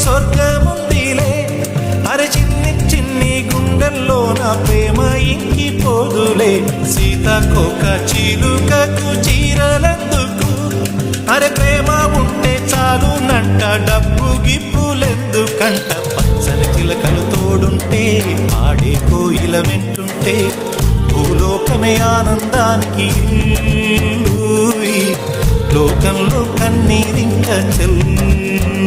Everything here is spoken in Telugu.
స్వర్గముందిలే. అరే చిన్ని చిన్ని గుండెల్లో నా ప్రేమ ఇంకిపోదులే. సీతాకోక చిలుకకు చీరలందుకు, అరే ప్రేమ ఉంటే చాలునంట, డబ్బు గిప్పులెందుకంట. పచ్చని చిలకలు తోడుంటే, ఆడే కోయిల వెంటుంటే, భూలోకమే ఆనందానికి ఇల్లు. లోకంలో కన్నీరింక చెల్లు.